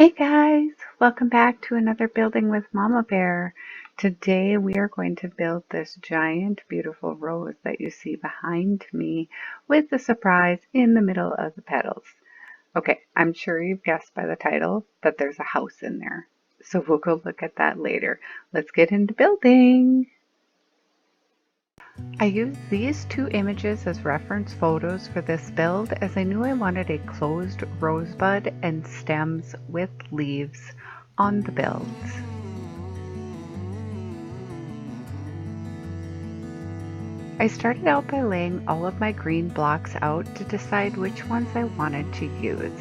Hey guys, welcome back to another Building with Mama Bear. Today we are going to build this giant beautiful rose that you see behind me with the surprise in the middle of the petals. Okay, I'm sure you've guessed by the title that there's a house in there. So we'll go look at that later. Let's get into building. I used these two images as reference photos for this build as I knew I wanted a closed rosebud and stems with leaves on the builds. I started out by laying all of my green blocks out to decide which ones I wanted to use.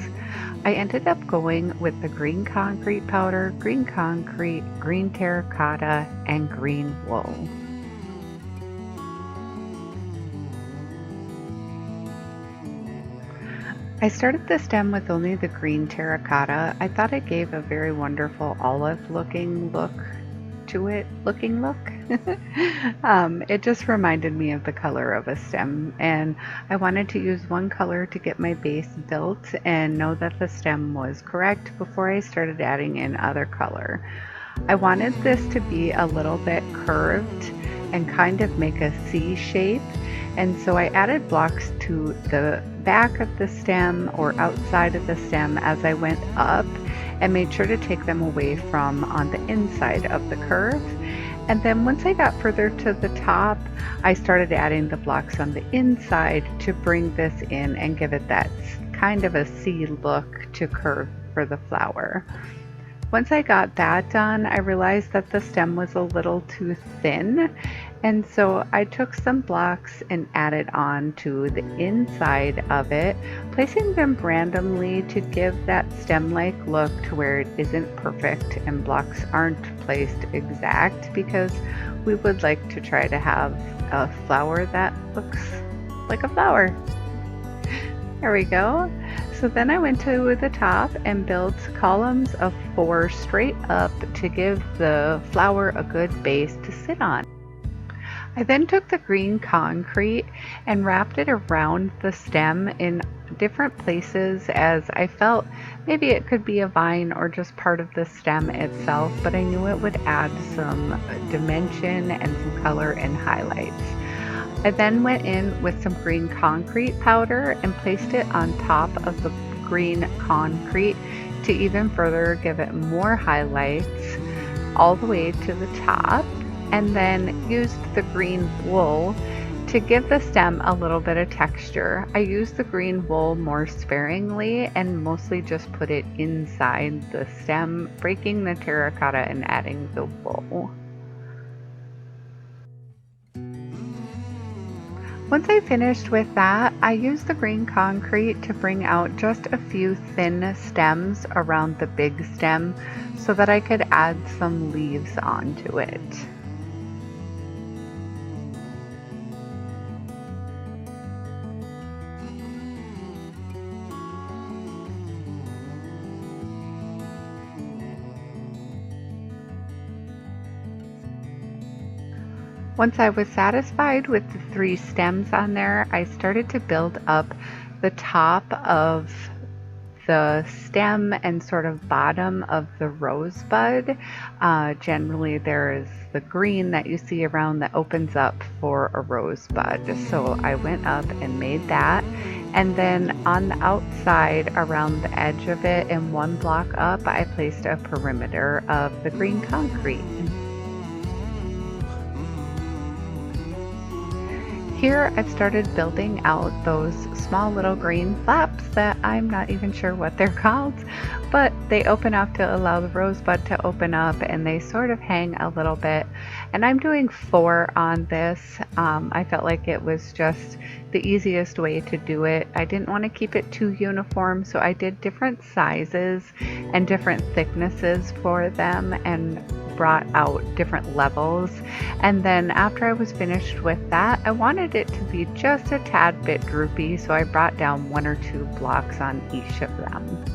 I ended up going with the green concrete powder, green concrete, green terracotta, and green wool. I started the stem with only the green terracotta. I thought it gave a very wonderful olive looking look to it. It just reminded me of the color of a stem, and I wanted to use one color to get my base built and know that the stem was correct before I started adding in other color. I wanted this to be a little bit curved and kind of make a C shape, and so I added blocks to the back of the stem or outside of the stem as I went up and made sure to take them away from on the inside of the curve. And then once I got further to the top, I started adding the blocks on the inside to bring this in and give it that kind of a C look to curve for the flower. Once I got that done, I realized that the stem was a little too thin, and so I took some blocks and added on to the inside of it, placing them randomly to give that stem-like look to where it isn't perfect and blocks aren't placed exact, because we would like to try to have a flower that looks like a flower. There we go. So then I went to the top and built columns of 4 straight up to give the flower a good base to sit on. I then took the green concrete and wrapped it around the stem in different places as I felt maybe it could be a vine or just part of the stem itself, but I knew it would add some dimension and some color and highlights. I then went in with some green concrete powder and placed it on top of the green concrete to even further give it more highlights all the way to the top, and then used the green wool to give the stem a little bit of texture. I used the green wool more sparingly and mostly just put it inside the stem, breaking the terracotta and adding the wool. Once I finished with that, I used the green concrete to bring out just a few thin stems around the big stem so that I could add some leaves onto it. Once I was satisfied with the 3 stems on there, I started to build up the top of the stem and sort of bottom of the rosebud. Generally there is the green that you see around that opens up for a rosebud. So I went up and made that. And then on the outside around the edge of it and 1 block up, I placed a perimeter of the green concrete. Here I've started building out those small little green flaps that I'm not even sure what they're called, but they open up to allow the rosebud to open up and they sort of hang a little bit. And I'm doing 4 on this. I felt like it was just the easiest way to do it. I didn't want to keep it too uniform, so I did different sizes and different thicknesses for them and brought out different levels. And then after I was finished with that, I wanted it to be just a tad bit droopy, so I brought down 1 or 2 blocks on each of them.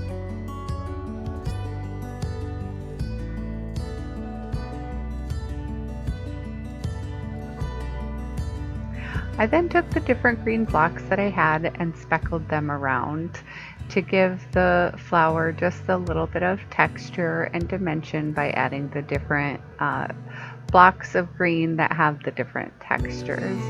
I then took the different green blocks that I had and speckled them around. to give the flower just a little bit of texture and dimension by adding the different blocks of green that have the different textures.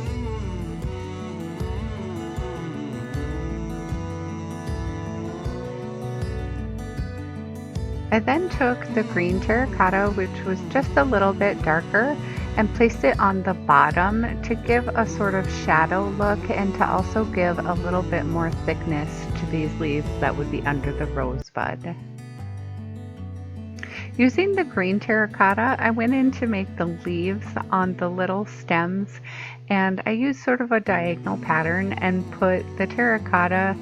I then took the green terracotta, which was just a little bit darker, and placed it on the bottom to give a sort of shadow look and to also give a little bit more thickness to these leaves that would be under the rosebud. Using the green terracotta, I went in to make the leaves on the little stems, and I used sort of a diagonal pattern and put the terracotta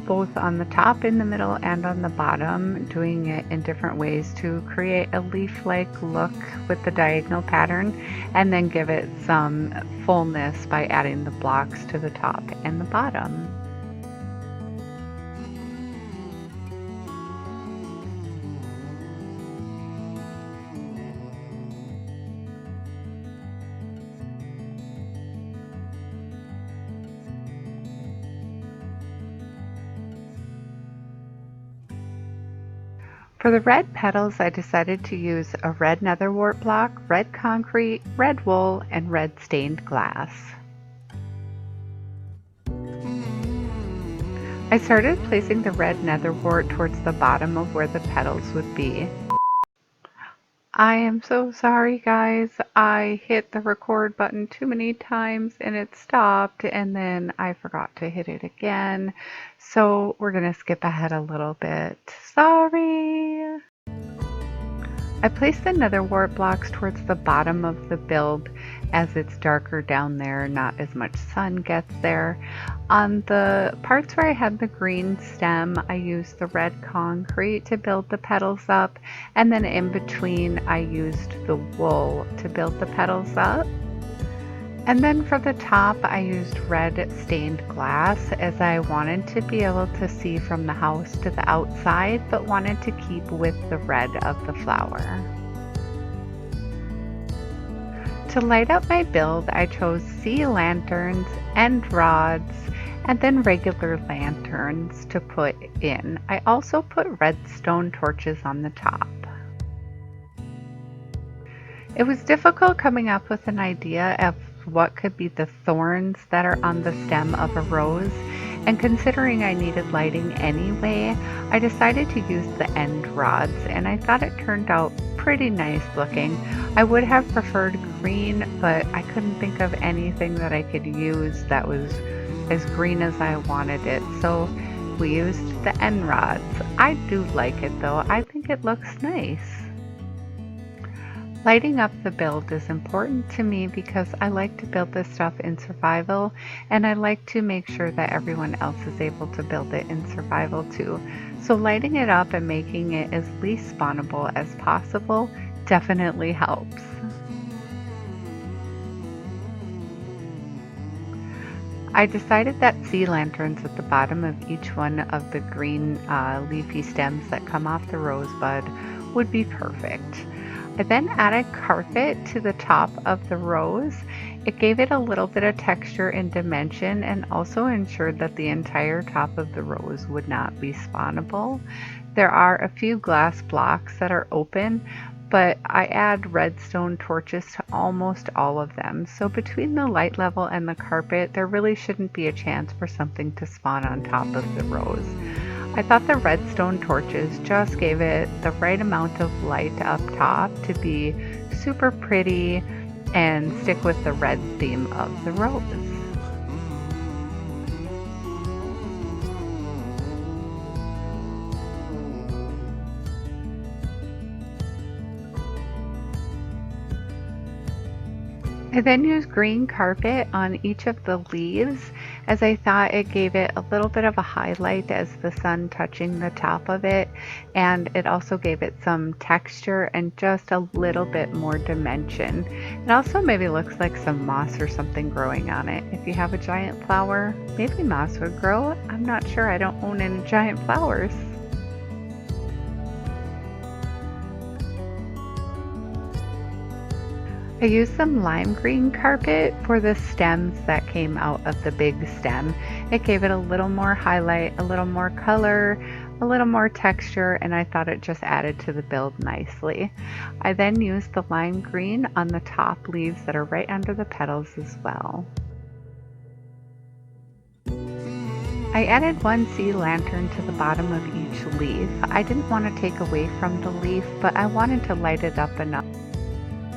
both on the top, in the middle, and on the bottom, doing it in different ways to create a leaf-like look with the diagonal pattern, and then give it some fullness by adding the blocks to the top and the bottom. For the red petals, I decided to use a red netherwort block, red concrete, red wool, and red stained glass. I started placing the red netherwort towards the bottom of where the petals would be. I am so sorry, guys. I hit the record button too many times and it stopped, and then I forgot to hit it again. So we're going to skip ahead a little bit. Sorry. I placed the netherwort blocks towards the bottom of the build as it's darker down there, not as much sun gets there. On the parts where I had the green stem, I used the red concrete to build the petals up, and then in between I used the wool to build the petals up. And then for the top, I used red stained glass as I wanted to be able to see from the house to the outside, but wanted to keep with the red of the flower. To light up my build, I chose sea lanterns, end rods, and then regular lanterns to put in. I also put redstone torches on the top. It was difficult coming up with an idea of what could be the thorns that are on the stem of a rose, and considering I needed lighting anyway, I decided to use the end rods, and I thought it turned out pretty nice looking. I would have preferred green, but I couldn't think of anything that I could use that was as green as I wanted it, so we used the end rods. I do like it though. I think it looks nice. Lighting up the build is important to me because I like to build this stuff in survival, and I like to make sure that everyone else is able to build it in survival too. So lighting it up and making it as least spawnable as possible definitely helps. I decided that sea lanterns at the bottom of each one of the green leafy stems that come off the rosebud would be perfect. I then added carpet to the top of the rose. It gave it a little bit of texture and dimension, and also ensured that the entire top of the rose would not be spawnable. There are a few glass blocks that are open, but I add redstone torches to almost all of them. So between the light level and the carpet, there really shouldn't be a chance for something to spawn on top of the rose. I thought the redstone torches just gave it the right amount of light up top to be super pretty and stick with the red theme of the rose. I then used green carpet on each of the leaves, as I thought it gave it a little bit of a highlight as the sun touching the top of it, and it also gave it some texture and just a little bit more dimension. It also maybe looks like some moss or something growing on it. If you have a giant flower, maybe moss would grow. I'm not sure, I don't own any giant flowers. I used some lime green carpet for the stems that came out of the big stem, It gave it a little more highlight, a little more color, a little more texture, and I thought it just added to the build nicely. I then used the lime green on the top leaves that are right under the petals as well. I added one sea lantern to the bottom of each leaf. I didn't want to take away from the leaf, but I wanted to light it up enough.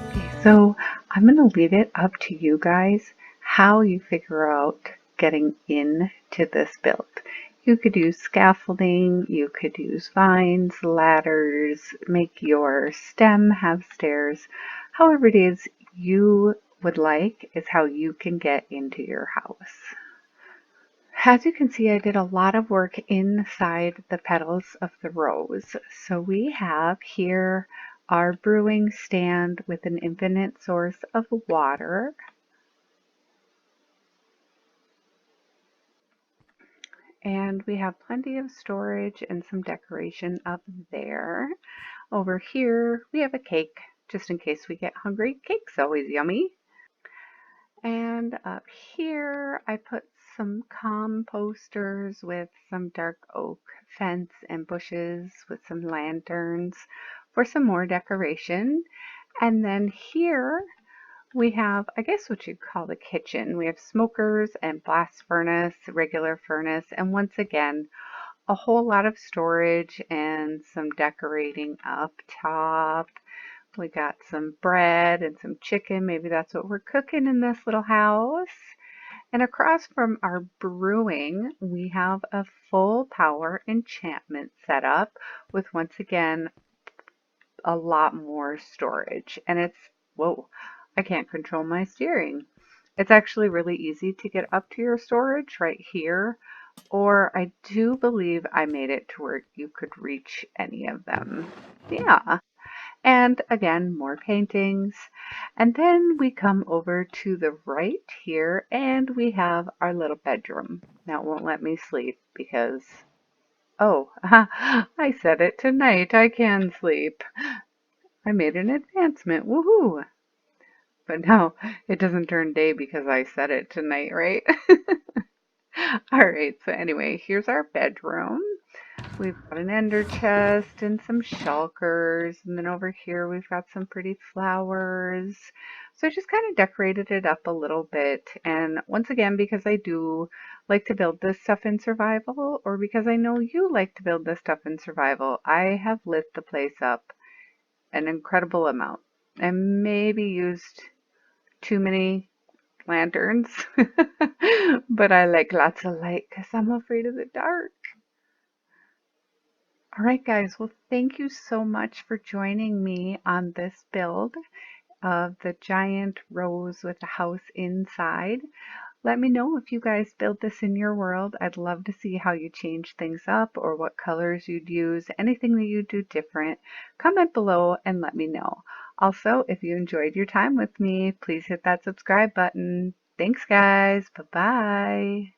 Okay, so I'm going to leave it up to you guys how you figure out getting into this build. You could use scaffolding, you could use vines, ladders, make your stem have stairs. However it is you would like is how you can get into your house. As you can see, I did a lot of work inside the petals of the rose. So we have here our brewing stand with an infinite source of water. And we have plenty of storage and some decoration up there. Over here, we have a cake, just in case we get hungry. Cake's always yummy. And up here, I put some composters with some dark oak fence and bushes with some lanterns for some more decoration. And then here we have, I guess what you'd call the kitchen. We have smokers and blast furnace, regular furnace, and once again, a whole lot of storage and some decorating up top. We got some bread and some chicken. Maybe that's what we're cooking in this little house. And across from our brewing, we have a full power enchantment setup with once again a lot more storage. And it's, whoa, I can't control my steering. It's actually really easy to get up to your storage right here, or I do believe I made it to where you could reach any of them. Yeah. And again, more paintings. And then we come over to the right here and we have our little bedroom. Now it won't let me sleep because, oh, I said it tonight. I can sleep. I made an advancement. Woohoo! But no, it doesn't turn day because I said it tonight, right? All right, so anyway, here's our bedroom. We've got an ender chest and some shulkers, and then over here we've got some pretty flowers. So I just kind of decorated it up a little bit. And once again, because I do like to build this stuff in survival, or because I know you like to build this stuff in survival, I have lit the place up an incredible amount and maybe used too many lanterns. But I like lots of light because I'm afraid of the dark. All right, guys. Well, thank you so much for joining me on this build of the giant rose with a house inside. Let me know if you guys build this in your world. I'd love to see how you change things up or what colors you'd use, anything that you do different. Comment below and let me know. Also, if you enjoyed your time with me, please hit that subscribe button. Thanks, guys. Bye-bye.